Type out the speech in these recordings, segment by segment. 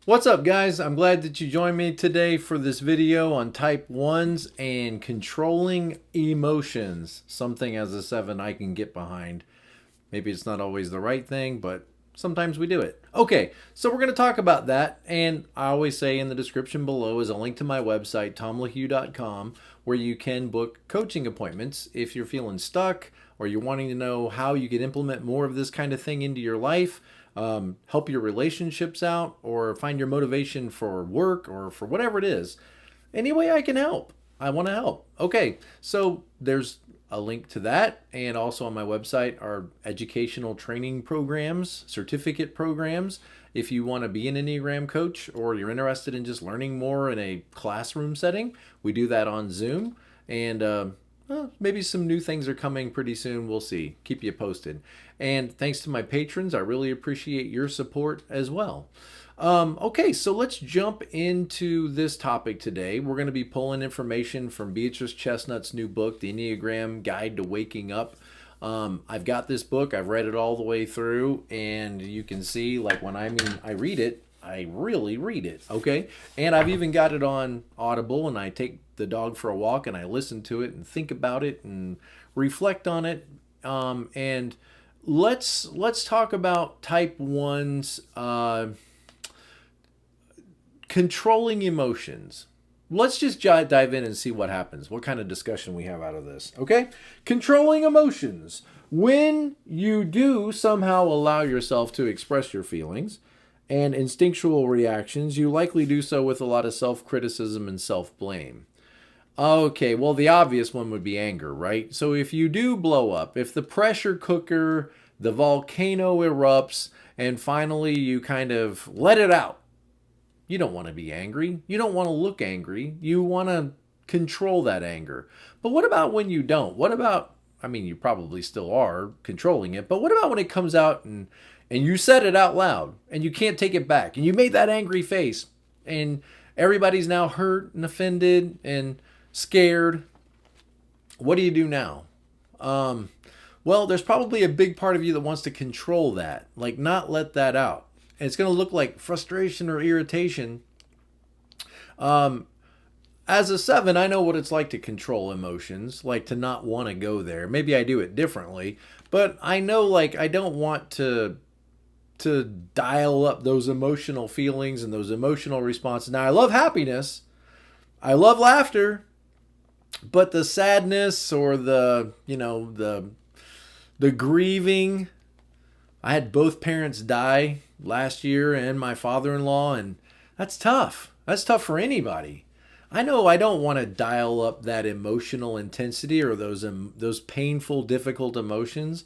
What's up, guys? I'm glad that you joined me today for this video on type 1s and controlling emotions. Something as a 7 I can get behind. Maybe it's not always the right thing, but sometimes we do it. Okay, so we're going to talk about that, and I always say in the description below is a link to my website, tomlahue.com, where you can book coaching appointments if you're feeling stuck or you're wanting to know how you can implement more of this kind of thing into your life. Help your relationships out, or find your motivation for work, or for whatever it is. Any way I can help, I want to help. Okay, so there's a link to that, and also on my website are educational training programs, certificate programs. If you want to be an Enneagram coach, or you're interested in just learning more in a classroom setting, we do that on Zoom, and maybe some new things are coming pretty soon. We'll see. Keep you posted. And thanks to my patrons, I really appreciate your support as well. Okay, so let's jump into this topic today. We're going to be pulling information from Beatrice Chestnut's new book, The Enneagram Guide to Waking Up. I've got this book. I've read it all the way through, and you can see, like, when I read it, I really read it, okay? And I've even got it on Audible, and I take the dog for a walk, and I listen to it and think about it and reflect on it. And let's talk about type 1's controlling emotions. Let's just dive in and see what happens, what kind of discussion we have out of this, okay? Controlling emotions. When you do somehow allow yourself to express your feelings and instinctual reactions, you likely do so with a lot of self-criticism and self-blame. Okay, well, the obvious one would be anger, right? So if you do blow up, if the pressure cooker, the volcano erupts, and finally you kind of let it out, you don't want to be angry. You don't want to look angry. You want to control that anger. But what about when you don't? What about, I mean, you probably still are controlling it, but what about when it comes out and you said it out loud and you can't take it back and you made that angry face and everybody's now hurt and offended and scared? What do you do now? Well, there's probably a big part of you that wants to control that, like not let that out. And it's going to look like frustration or irritation. As a 7, I know what it's like to control emotions, like to not want to go there. Maybe I do it differently, but I know, like, I don't want to dial up those emotional feelings and those emotional responses. Now, I love happiness. I love laughter. But the sadness or the grieving, I had both parents die last year and my father-in-law, and that's tough. That's tough for anybody. I know I don't want to dial up that emotional intensity or those painful, difficult emotions.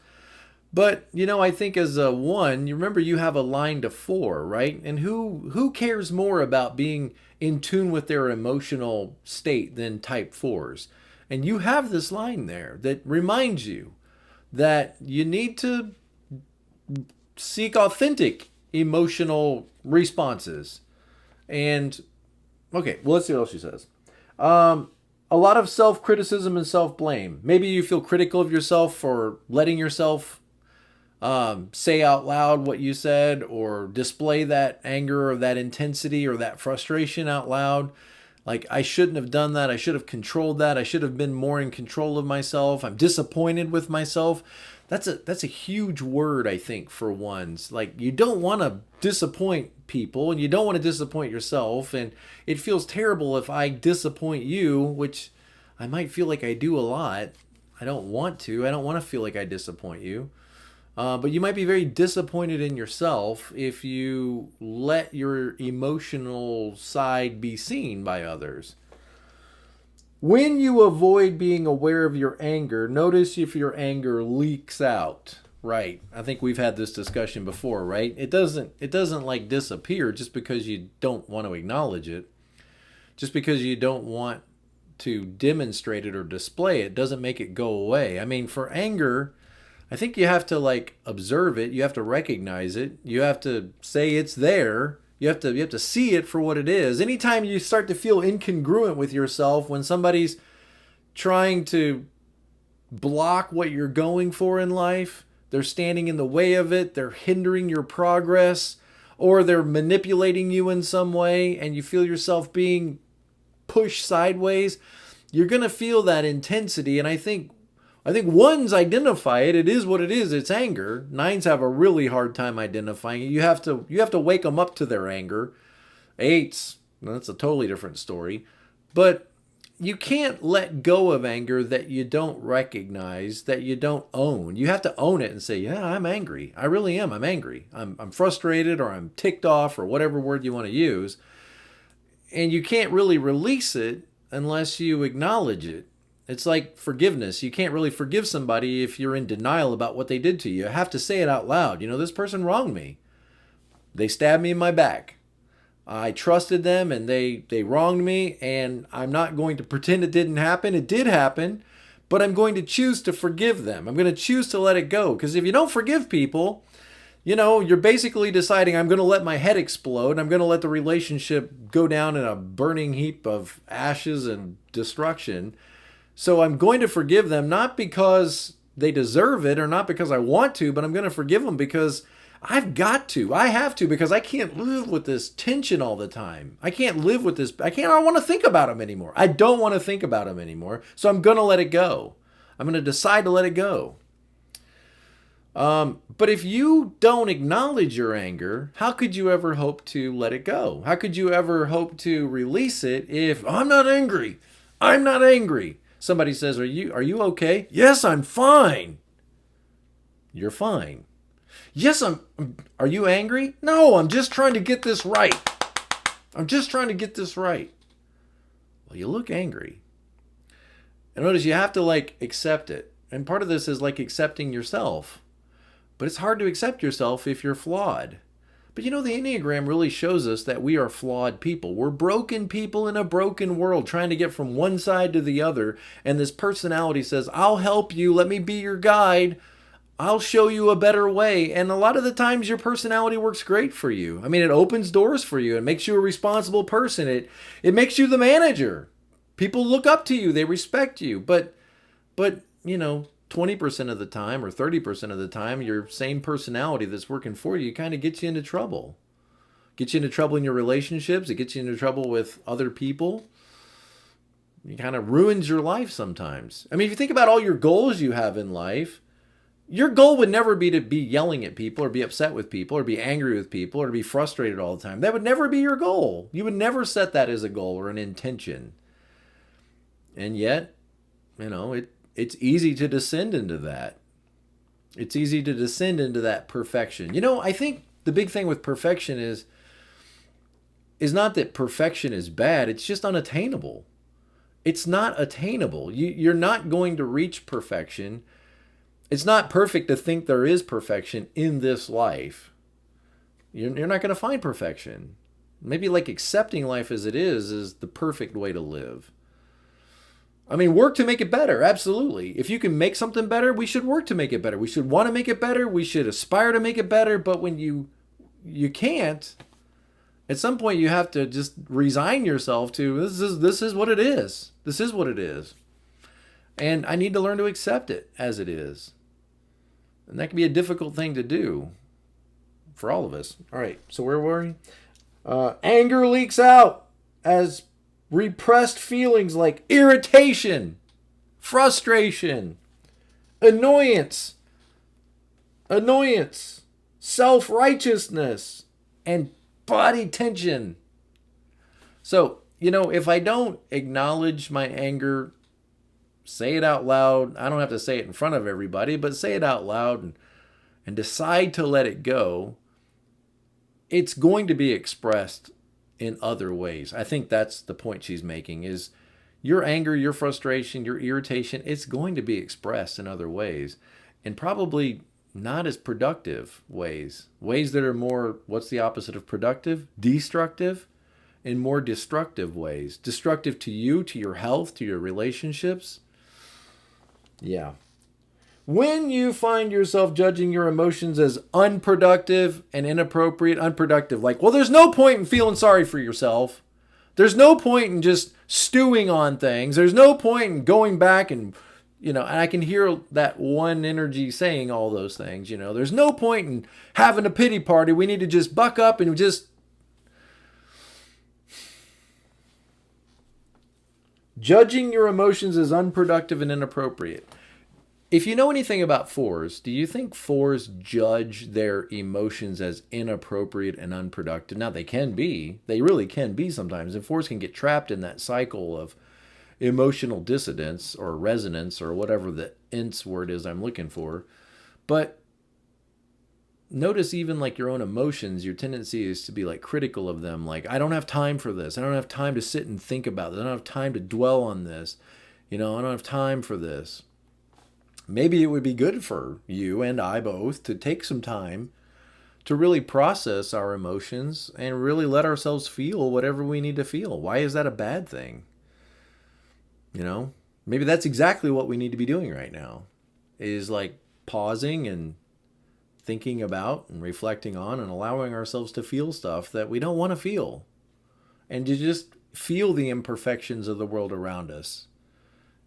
But, I think as a 1, you remember you have a line to 4, right? And who cares more about being in tune with their emotional state than type 4s? And you have this line there that reminds you that you need to seek authentic emotional responses. And, okay, well, let's see what else she says. A lot of self-criticism and self-blame. Maybe you feel critical of yourself for letting yourself say out loud what you said, or display that anger or that intensity or that frustration out loud. Like, I shouldn't have done that. I should have controlled that. I should have been more in control of myself. I'm disappointed with myself. That's a huge word, I think, for 1s. Like, you don't want to disappoint people, and you don't want to disappoint yourself. And it feels terrible if I disappoint you, which I might feel like I do a lot. I don't want to. I don't want to feel like I disappoint you. But you might be very disappointed in yourself if you let your emotional side be seen by others. When you avoid being aware of your anger, notice if your anger leaks out. Right. I think we've had this discussion before, right? It doesn't like disappear just because you don't want to acknowledge it. Just because you don't want to demonstrate it or display it doesn't make it go away. I mean, for anger, I think you have to, like, observe it. You have to recognize it. You have to say it's there. You have to see it for what it is. Anytime you start to feel incongruent with yourself, when somebody's trying to block what you're going for in life, they're standing in the way of it, they're hindering your progress, or they're manipulating you in some way and you feel yourself being pushed sideways, you're going to feel that intensity. And I think ones identify it. It is what it is. It's anger. Nines have a really hard time identifying it. You have to wake them up to their anger. Eights, that's a totally different story. But you can't let go of anger that you don't recognize, that you don't own. You have to own it and say, yeah, I'm angry. I really am. I'm angry. I'm frustrated, or I'm ticked off, or whatever word you want to use. And you can't really release it unless you acknowledge it. It's like forgiveness. You can't really forgive somebody if you're in denial about what they did to you. You have to say it out loud. This person wronged me. They stabbed me in my back. I trusted them and they wronged me, and I'm not going to pretend it didn't happen. It did happen, but I'm going to choose to forgive them. I'm going to choose to let it go. Because if you don't forgive people, you're basically deciding, I'm going to let my head explode. I'm going to let the relationship go down in a burning heap of ashes and destruction. So I'm going to forgive them, not because they deserve it or not because I want to, but I'm going to forgive them because I've got to. I have to, because I can't live with this tension all the time. I can't live with this. I don't want to think about them anymore. I don't want to think about them anymore. So I'm going to let it go. I'm going to decide to let it go. But if you don't acknowledge your anger, how could you ever hope to let it go? How could you ever hope to release it if I'm not angry? I'm not angry. Somebody says, are you okay? Yes, I'm fine. You're fine. Yes, are you angry? No, I'm just trying to get this right. I'm just trying to get this right. Well, you look angry. And notice you have to accept it. And part of this is accepting yourself. But it's hard to accept yourself if you're flawed. But the Enneagram really shows us that we are flawed people. We're broken people in a broken world trying to get from one side to the other. And this personality says, I'll help you. Let me be your guide. I'll show you a better way. And a lot of the times your personality works great for you. I mean, it opens doors for you. It makes you a responsible person. It makes you the manager. People look up to you. They respect you. But 20% of the time or 30% of the time, your same personality that's working for you kind of gets you into trouble. Gets you into trouble in your relationships. It gets you into trouble with other people. It kind of ruins your life sometimes. I mean, if you think about all your goals you have in life, your goal would never be to be yelling at people or be upset with people or be angry with people or to be frustrated all the time. That would never be your goal. You would never set that as a goal or an intention. And yet, it's easy to descend into that. It's easy to descend into that perfection. I think the big thing with perfection is not that perfection is bad. It's just unattainable. It's not attainable. You're not going to reach perfection. It's not perfect to think there is perfection in this life. You're not going to find perfection. Maybe accepting life as it is the perfect way to live. I mean, work to make it better. Absolutely. If you can make something better, we should work to make it better. We should want to make it better. We should aspire to make it better. But when you can't, at some point you have to just resign yourself to this is what it is. This is what it is. And I need to learn to accept it as it is. And that can be a difficult thing to do for all of us. All right, so where were we? Anger leaks out as repressed feelings like irritation, frustration, annoyance, self-righteousness, and body tension. So, if I don't acknowledge my anger, say it out loud. I don't have to say it in front of everybody, but say it out loud and decide to let it go. It's going to be expressed in other ways. I think that's the point she's making is your anger, your frustration, your irritation, it's going to be expressed in other ways, and probably not as productive ways. Ways that are more, what's the opposite of productive? Destructive. In more destructive ways. Destructive to you, to your health, to your relationships. Yeah. When you find yourself judging your emotions as unproductive and inappropriate, unproductive, there's no point in feeling sorry for yourself. There's no point in just stewing on things. There's no point in going back and, And I can hear that one energy saying all those things. There's no point in having a pity party. We need to just buck up and just judging your emotions as unproductive and inappropriate. If you know anything about fours, do you think fours judge their emotions as inappropriate and unproductive? Now, they can be. They really can be sometimes. And fours can get trapped in that cycle of emotional dissidence or resonance or whatever the INTS word is I'm looking for. But notice even like your own emotions, your tendency is to be like critical of them. Like, I don't have time for this. I don't have time to sit and think about this. I don't have time to dwell on this. I don't have time for this. Maybe it would be good for you and I both to take some time to really process our emotions and really let ourselves feel whatever we need to feel. Why is that a bad thing? Maybe that's exactly what we need to be doing right now, is like pausing and thinking about and reflecting on and allowing ourselves to feel stuff that we don't want to feel, and to just feel the imperfections of the world around us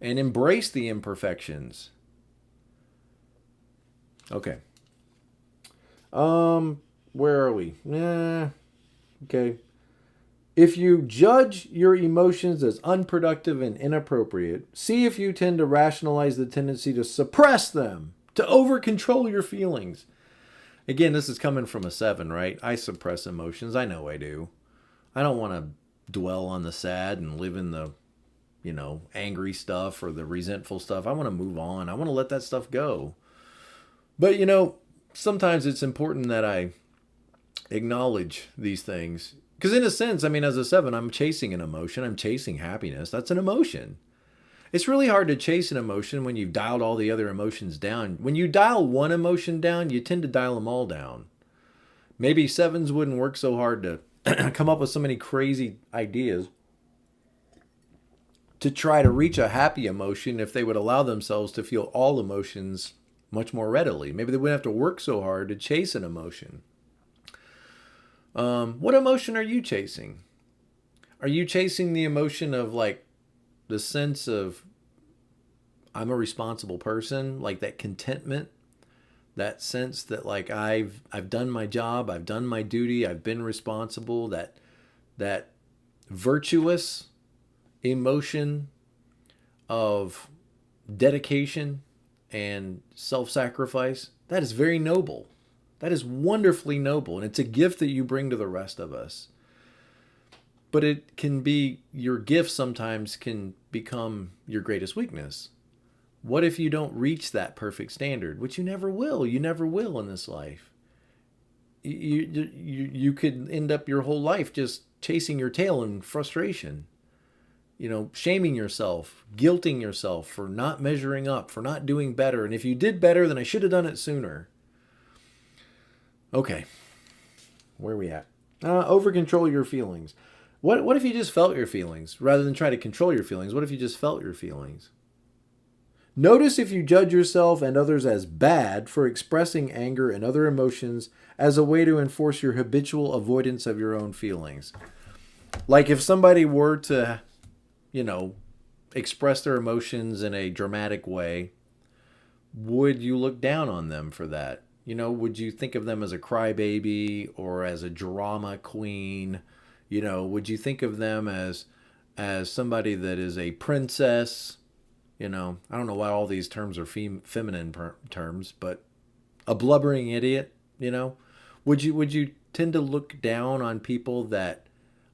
and embrace the imperfections. Okay. Where are we? Okay. If you judge your emotions as unproductive and inappropriate, see if you tend to rationalize the tendency to suppress them, to over-control your feelings. Again, this is coming from a 7, right? I suppress emotions. I know I do. I don't want to dwell on the sad and live in the, angry stuff or the resentful stuff. I want to move on. I want to let that stuff go. But, sometimes it's important that I acknowledge these things. Because in a sense, as a 7, I'm chasing an emotion. I'm chasing happiness. That's an emotion. It's really hard to chase an emotion when you've dialed all the other emotions down. When you dial one emotion down, you tend to dial them all down. Maybe 7s wouldn't work so hard to come up with so many crazy ideas to try to reach a happy emotion if they would allow themselves to feel all emotions much more readily. Maybe they wouldn't have to work so hard to chase an emotion. What emotion are you chasing? Are you chasing the emotion of like the sense of I'm a responsible person, like that contentment, that sense that like I've done my job, I've done my duty, I've been responsible, that virtuous emotion of dedication and self-sacrifice? That is very noble. That is wonderfully noble, and it's a gift that you bring to the rest of us. But it can be, your gift sometimes can become your greatest weakness. What if you don't reach that perfect standard, which you never will? You never will in this life. You could end up your whole life just chasing your tail in frustration. Shaming yourself, guilting yourself for not measuring up, for not doing better. And if you did better, then I should have done it sooner. Okay, where are we at? Over control your feelings. What if you just felt your feelings rather than try to control your feelings? What if you just felt your feelings? Notice if you judge yourself and others as bad for expressing anger and other emotions as a way to enforce your habitual avoidance of your own feelings. Like if somebody were to, express their emotions in a dramatic way, would you look down on them for that? Would you think of them as a crybaby or as a drama queen? Would you think of them as somebody that is a princess? I don't know why all these terms are feminine terms, but a blubbering idiot, Would you tend to look down on people that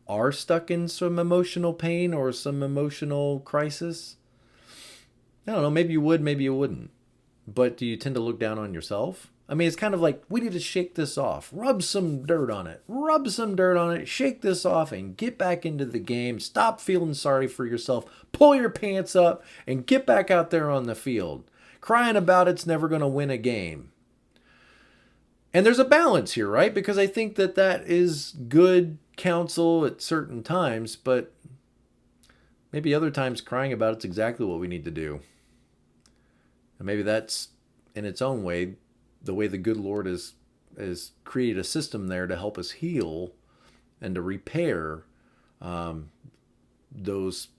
are stuck in some emotional pain or some emotional crisis? I don't know, maybe you would, maybe you wouldn't. But do you tend to look down on yourself? It's kind of like, we need to shake this off. Rub some dirt on it. Shake this off and get back into the game. Stop feeling sorry for yourself. Pull your pants up and get back out there on the field. Crying about it's never going to win a game. And there's a balance here, right? Because I think that is good counsel at certain times, but maybe other times crying about it's exactly what we need to do. And maybe that's, in its own way, the way the good Lord has created a system there to help us heal and to repair those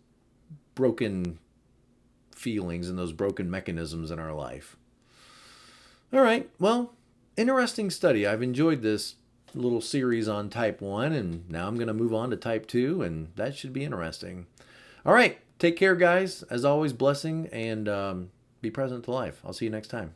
broken feelings and those broken mechanisms in our life. All right, well, interesting study. I've enjoyed this little series on type 1, and now I'm going to move on to type 2, and that should be interesting. All right, take care, guys. As always, blessing, and be present to life. I'll see you next time.